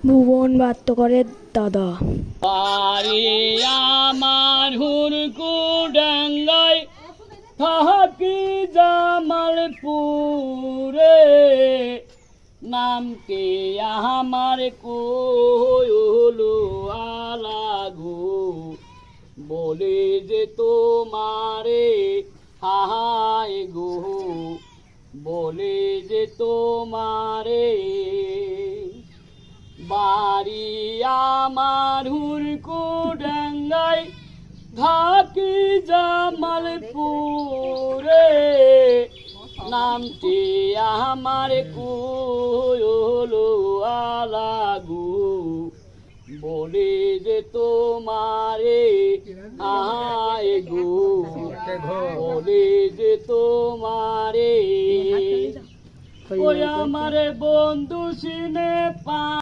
ভুবন বাত্যকরের দাদা। বাড়ি আমার হুরকু ডাঙ্গায় থাকি জামালপুরে, নামকে আমার কোয়লো আলাগো, বলে যে তোমারে হায় গো, বলে যে তোমারে। বাড়ি আমার হুরকু ডাঙ্গায় থাকি জামালপুরে, নামটি আমার কোয়লো আলাগু, বলে যে তোমারে হায় গো, বলে যে তোমারে। ওই আমার বন্ধু সিনে পা